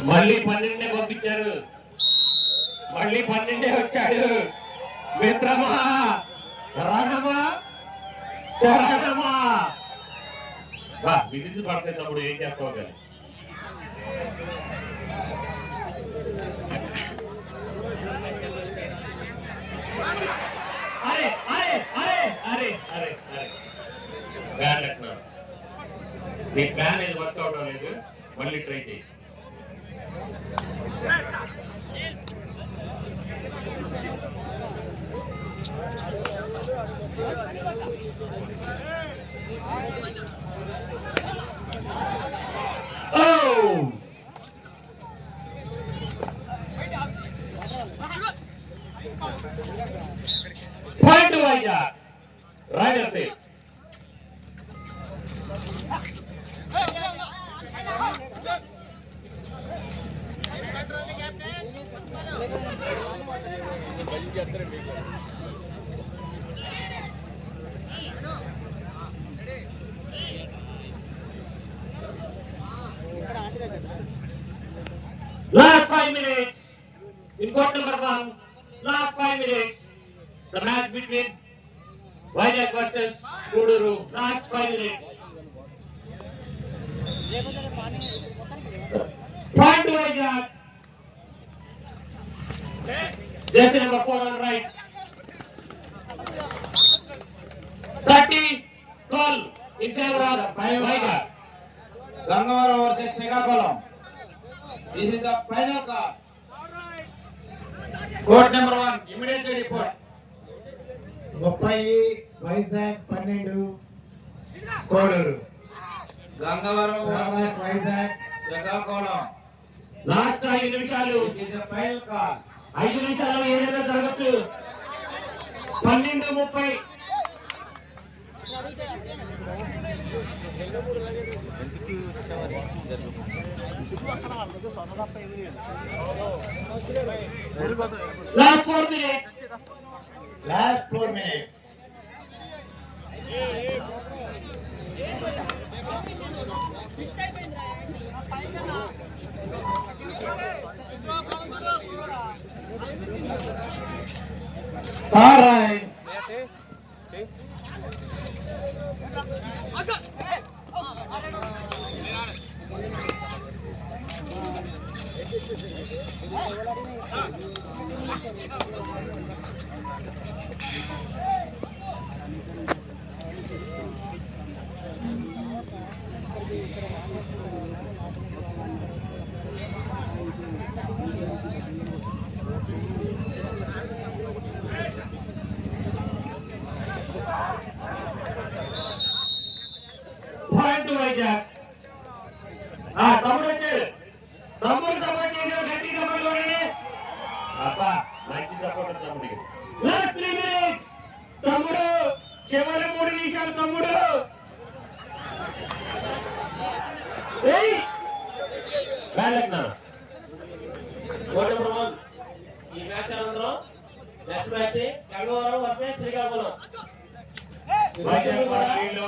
మళ్ళీ 12 పంపించారు. మళ్ళీ 12 వచ్చాడు. మిత్రమా రణమా చరణమా విజిల్స్ పడతాయి తప్పుడు ఏం చేస్తావు కానీ అరే అరే అరే అరే అరే అరే బ్యాన్ అంటున్నాడు. నీ ప్లాన్ ఏది వర్క్ అవడం లేదు. మళ్ళీ ట్రై చేయి. Point to Vizag. Rider safe. Last 5 minutes in quarter number 1. Last 5 minutes. The match between Vizag versus Kuduru. Last 5 minutes. Point to Vizag. Jersey number 4 on the right. 30-12 in favor of Vizag. Gangavaram versus Srikakulam. This is the final call. Court number 1, immediately report. 30 Vizag 12 Koduru. Gangavaram versus Vizag Srikakulam. Last 5 నిమిషాలు. This is the final call. 5 నిమిషాల్లో ఏదైనా జరగచ్చు. 12:30. Last 4 minutes. Last 4 minutes. All right. Point to Vizag. తమ్ముడు వచ్చాడు. తమ్ముడు support చేసాడు. గట్టి support కొనండి. అబ్బా మంచి సపోర్ట్ తమ్ముడికి. Last 3 minutes. తమ్ముడు చివరి 3 నిమిషాలు తమ్ముడు. ఏయ్ బ్యాలెక్నా కోట నెంబర్ 1 ఈ మ్యాచ్ అనంతరం next match Gangavaram versus Srikakulam.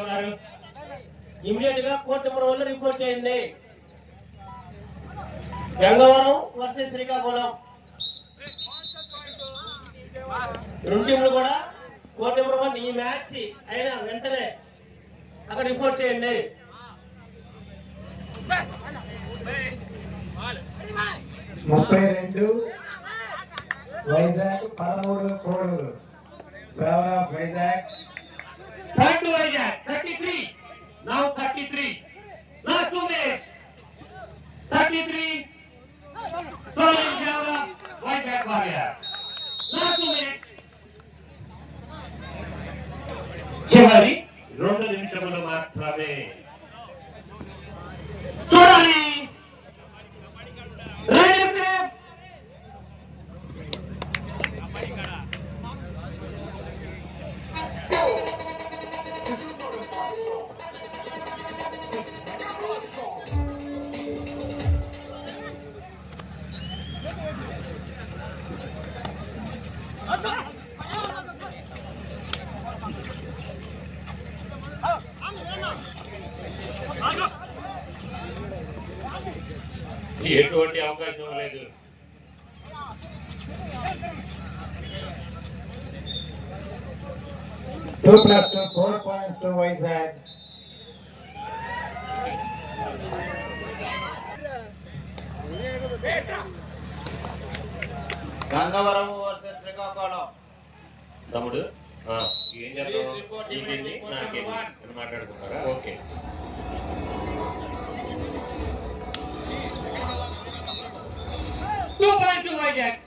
ఉన్నారు ఇమీడియట్ గా కోర్టు నెంబర్ 1 రిపోర్ట్ చేయండి. గంగవరం వర్సెస్ శ్రీకాకుళం. 2 టీంలు కూడా కోర్టు నెంబర్ 1 ఈ మ్యాచ్ అయినా వెంటనే అక్కడ రిపోర్ట్ చేయండి. 32 Vizag 13 Koduru. Favor of Vizag. Point to Vizag. 33. Now 33. Last 2 minutes. 33. 12 in favor of Vizag Warriors. Last 2 minutes. చివరి 2 నిమిషములు మాత్రమే. చూడాలి. Rider safe. ఎటువంటి అవకాశం లేదు. Two plus two, 4 points to Vizag. Gangavaram versus Srikakulam. తమ్ముడు ఏం చేద్దాం, నీకేంది నాకేంది అని మాట్లాడుకుంటారా? Okay. Two points to Vizag.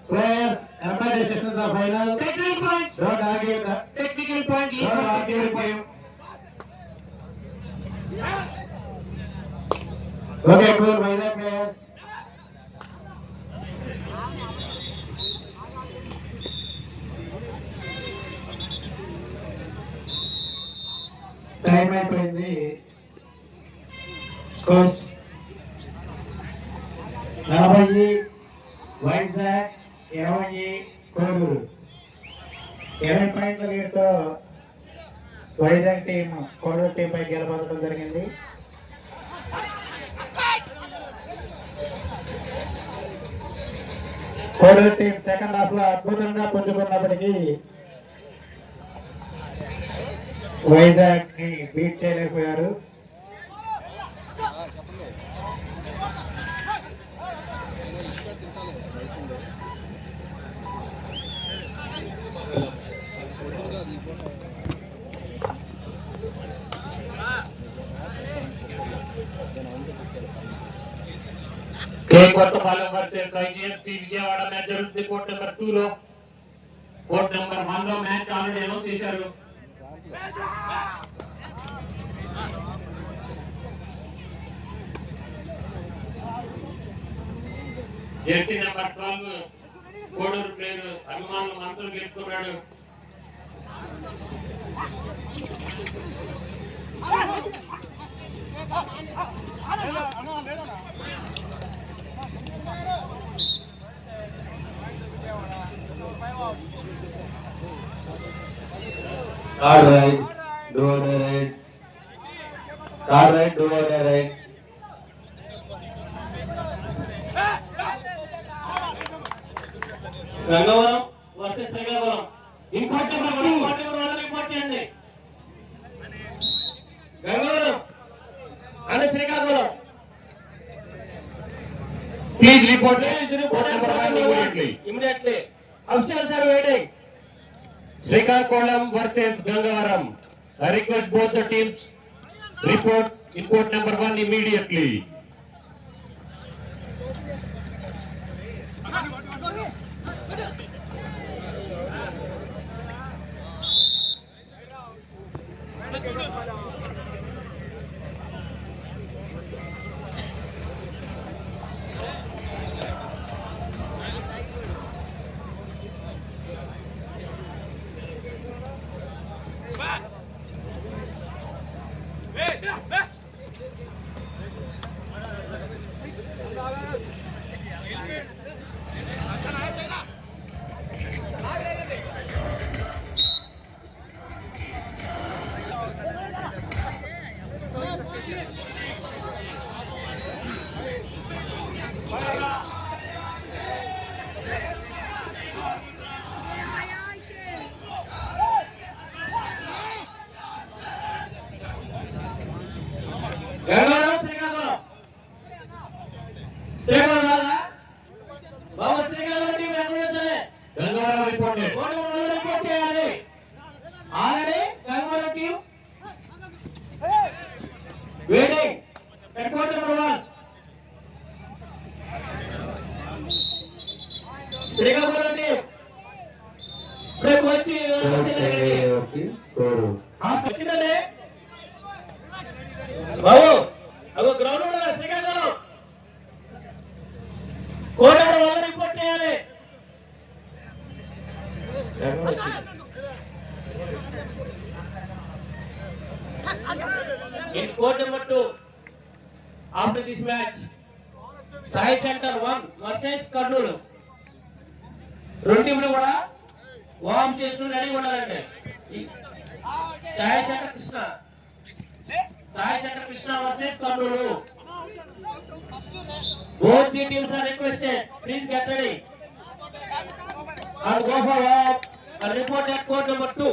Players, empty decision the final. Technical points. Don't argue the. Technical point. Don't argue the game. Okay, cool. Vizag players. Time అయిపోయింది. Coach 40 Vizag 20 Koduru 20 పాయింట్ల లీడ్తో Vizag team Koduru team పై గెలపడం జరిగింది. Koduru team second half లో అద్భుతంగా పుంజుకున్నప్పటికీ వైజాగ్ ని beat చేయలేకపోయారు. కే Kothapalem versus ఐజీఎంసీ Vijayawada match జరుగుతుంది. Court number 2 లో. Court number 1 లో మ్యాచ్ ఆల్రెడీ అనౌన్స్ చేశారు. జెర్సీ నెంబర్ 12 కోడూరు ప్లేయర్ అభిమానుల మనసులు గెలుచుకున్నాడు. Card right, do the right. Card right, do the right. Gangavaram versus Srikakulam. ఇంకోటి రిపోర్ట్ చేయండి. Gangavaram and Srikakulam. Please report. Immediately. Officials are waiting. Srikakulam versus Gangavaram. I request both the teams report in court number 1 immediately. Gangavaram Srikakulam. Srikakulam రాదా బాబా? Srikakulam team ఎక్కడ? Gangavaram report report చేయాలి. Already Gangavaram team waiting at court number 1. Srikakulam team ఇప్పుడే వచ్చి వచ్చిందండి బాబు. అగో ground లో శ్రీకాకుళం కోట రిపోర్ట్ చేయాలి. In court number 2, after this match, Sai Center 1 versus Karnool. రెండు టీంలు కూడా వార్మ్ చేసుకుని రెడీగా ఉండాలండి. Sai centre Krishna versus Kurnool. Both the teams are requested. Please get ready and go for warm and report at court number 2.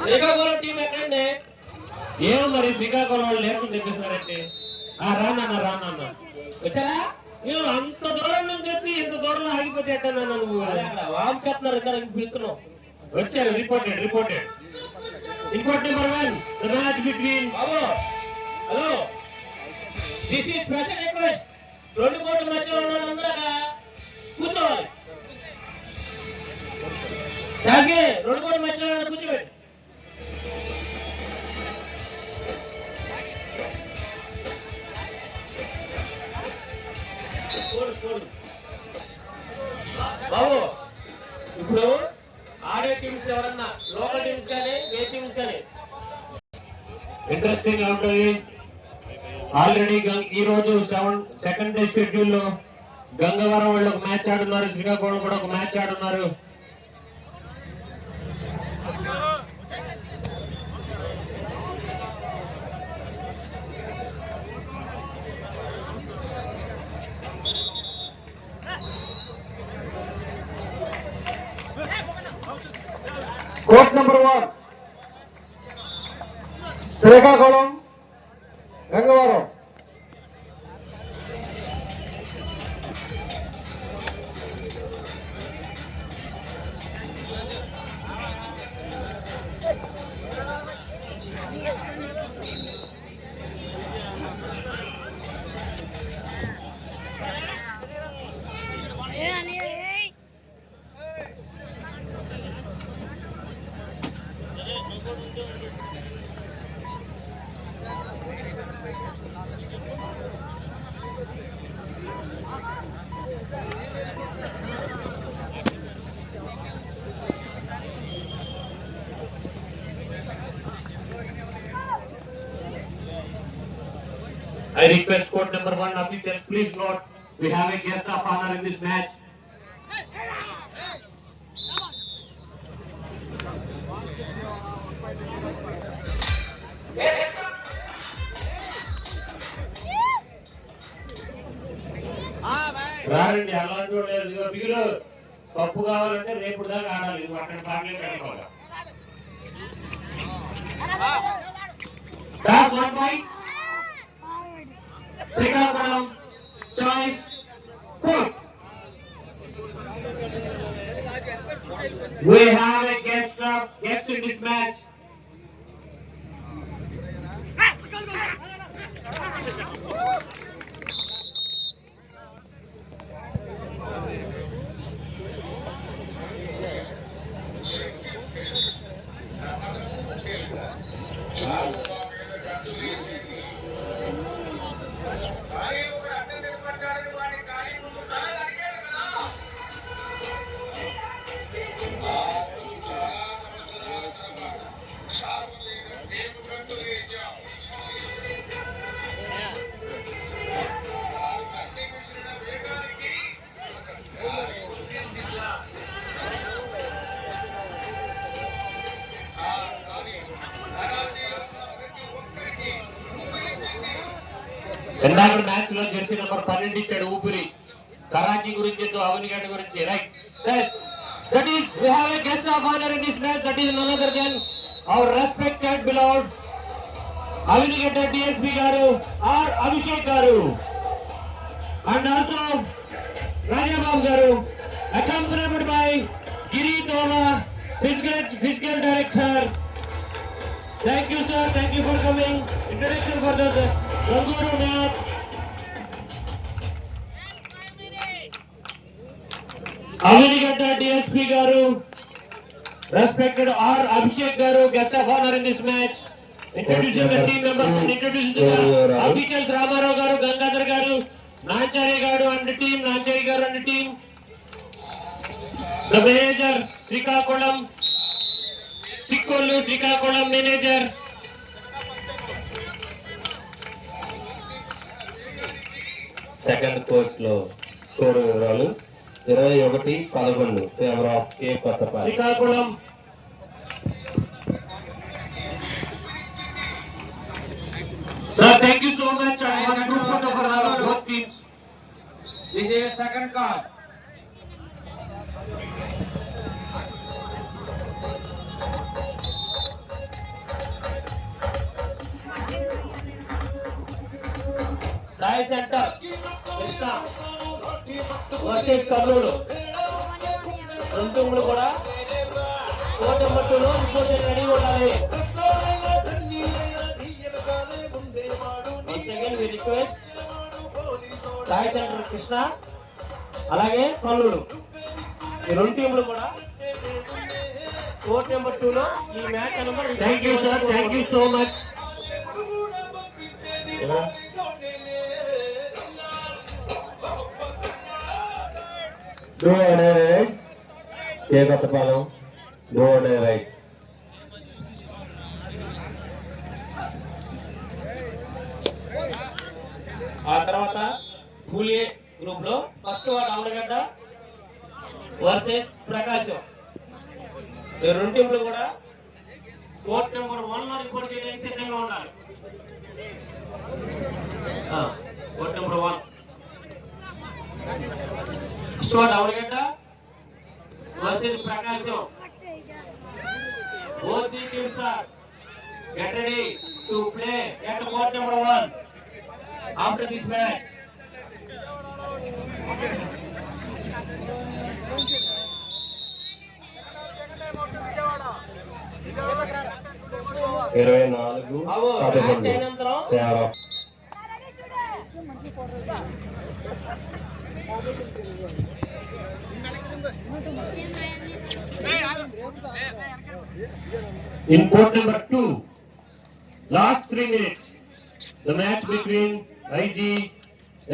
Srikakulam team ఎక్కడండి? ఏమో మరి శ్రీకాకుళం వాళ్ళు లేకుండా తెప్పిస్తారంటే రానా వచ్చారా? నేను అంత దూరం నుంచి వచ్చి ఇంత దూరంలో ఆగిపోతే ఎట్టన్నా నువ్వు వామ్ చెప్తున్నారు ఇక్కడ పిలుస్తున్నావు. వచ్చారు. Reported report number 1, the match between hello this is special request. రెండు కోట్ల మధ్యలో ఉన్న వాళ్ళందరూ అక్కడ కూర్చోవాలి. శాస్త్రి రెండు కోట్ల మధ్యలో కూర్చోబెట్టి బాబు. ఇప్పుడు ఆడే టీమ్స్ ఎవరన్నా లోకల్ టీమ్స్ కానీ ఏ టీమ్స్ కానీ ఇంట్రెస్టింగ్ ఉంటుంది. ఆల్రెడీ ఈ రోజు సెకండ్ డే షెడ్యూల్ లో గంగవరం వాళ్ళు ఒక మ్యాచ్ ఆడున్నారు, శ్రీకాకుళం కూడా ఒక మ్యాచ్ ఆడున్నారు. Court number 1 Srikakulam Gangavaram. I request court number 1 officials, please note, we have a guest of honor in this match. రారండి అలాంటి లేదు. బిగులు కప్పు కావాలంటే రేపు దాకా ఆడాలి. అక్కడ సాగే పెట్టుకోవాలి. That's 1 point. Srikakulam choice court. We have a guest in this match. ఇందాక మ్యాచ్ లో జెర్సీ నెంబర్ 12 ఇచ్చాడు ఊపిరి. కరాచీ గురించి అవనిగడ్డ గురించి right sir. That is we have a guest of honour in this match. That is none other than our respected beloved Avanigadda DSP garu R Abhishek garu and also Rajababu garu, accompanied by Giri Tola, physical director. Thank you sir, thank you for coming. Introduction for the Ganguru match. Avinigadda DSP garu Respected R. Abhishek Garu, guest of honor in this match. Introducing the team members and introducing the officials Ramarao Garu, Gangadhar Garu, Nanchari Garu and the team, Nanchari Garu and the team. The manager, Srikakulam, Sikkollu Srikakulam manager. Second court లో score వివరాలు 21-11 favour of K Kothapalli. Srikakulam. Sir, thank you so much. I want to group photo for both teams. This is second call. Sai Center, Krishna versus Karnoolu. రెండు టీములు కూడా court number 2 లో important ready ఉండాలి. Once again we request Sai Center Krishna అలాగే కర్నూలు ఈ రెండు టీములు కూడా కోర్ట్ నెంబర్ 2 లో ఈ match number. Thank you sir, thank you so much. Go ahead. K Kothapalem. Go ahead. ఆ తర్వాత పూలియే గ్రూప్ లో ఫస్ట్ వాడు అవడగడ్డ వర్సెస్ ప్రకాశం. ఈ రెండు టీంలు కూడా కోర్ట్ నెంబర్ 1 లో రిపోర్ట్ చేయడానికి సిద్ధంగా ఉండాలి. కోర్ట్ నెంబర్ 1 ఫస్ట్ వాడు Avanigadda versus Prakasam. Both the teams are get ready to play at court number 1 after this match. Match అయినంతరం In court number 2, last 3 minutes, the match between IG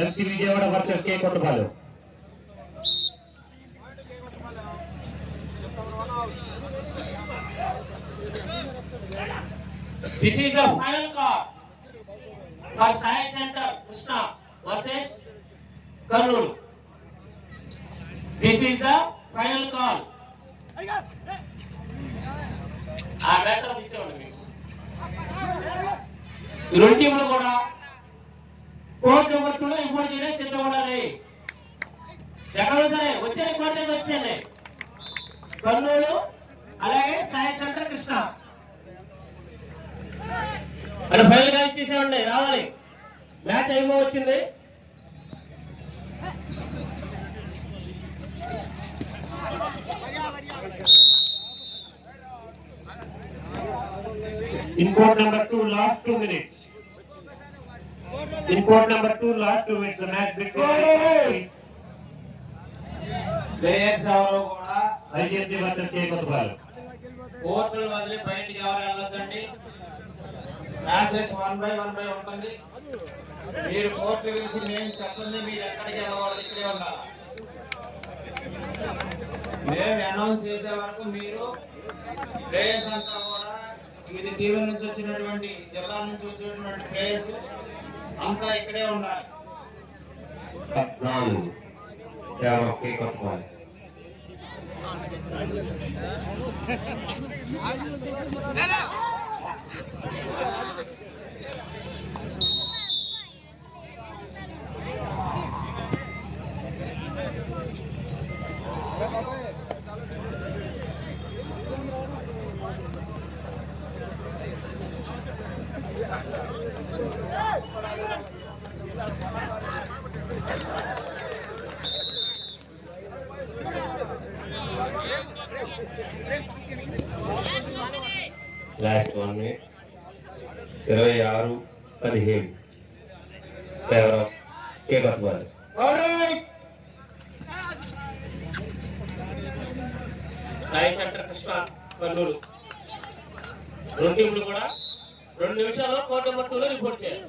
MC Vijayawada versus K Kottapalem. This is the final call for Sai Center Krishna versus Karnoolu. This is the final call. ఆ match ఇచ్చేవాడు మీకు. ఈ రెండు టీంలు కూడా court number 2 లో import చేయడానికి సిద్ధంగా ఉండాలి. ఎక్కడ సరే వచ్చే కోర్ట్ నెంబర్ వచ్చేయండి. కర్నూలు అలాగే సాయి సెంటర్ కృష్ణ అంటే ఫైనల్ గా ఇచ్చేసేవండి. రావాలి, match అయిపోవచ్చింది. In court number 2, last 2 minutes. In court number 2, last 2 minutes, the match between players ఎవరు కూడా IGMC versus K Kottapalem. కోర్టులు వదిలి బయటికి ఎవరు వెళ్ళొద్దండి. మ్యాచెస్ 1 by 1 ఉంటుంది. మీరు కోర్టు పిలిచి మేము చెప్తుంది మీరు ఎక్కడికి వెళ్ళకూడదు, ఇక్కడే ఉండాలి. మేము అనౌన్స్ చేసే వరకు మీరు ప్లేయర్స్ అంతా కూడా వివిధ టీవీల నుంచి వచ్చినటువంటి జిల్లాల నుంచి వచ్చినటువంటి ప్లేయర్స్ అంతా ఇక్కడే ఉండాలి. Favour of K Kothapalli. Last 1 minute. 26-17 favour of K Kothapalli. Sai centre Krishna Kurnool. రెండు టీంలు కూడా 2 నిమిషాల్లో కోర్టు నెంబర్ 2లో రిపోర్ట్ చేయాలి.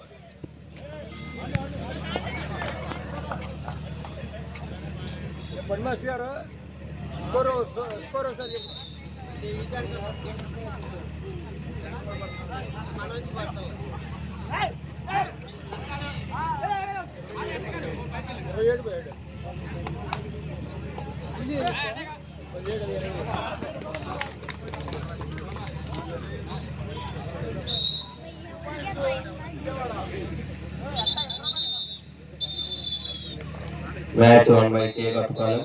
మ్యాచ్ 1 బై కే కొత్తపాలెం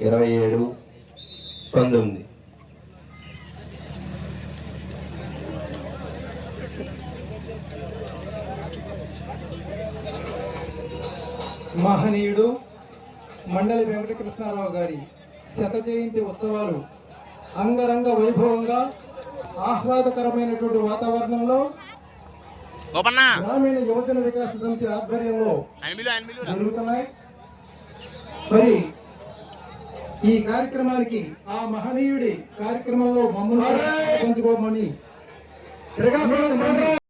27-19. మహనీయుడు మండలి వెంకటకృష్ణారావు గారి శత జయంతి ఉత్సవాలు అంగరంగ వైభవంగా ఆహ్లాదకరమైనటువంటి వాతావరణంలో గ్రామీణ యువజన వికాస సమితి ఆధ్వర్యంలో జరుగుతున్నాయి. మరి ఈ కార్యక్రమానికి ఆ మహనీయుడి కార్యక్రమంలో మమ్మల్ని పంచుకోమని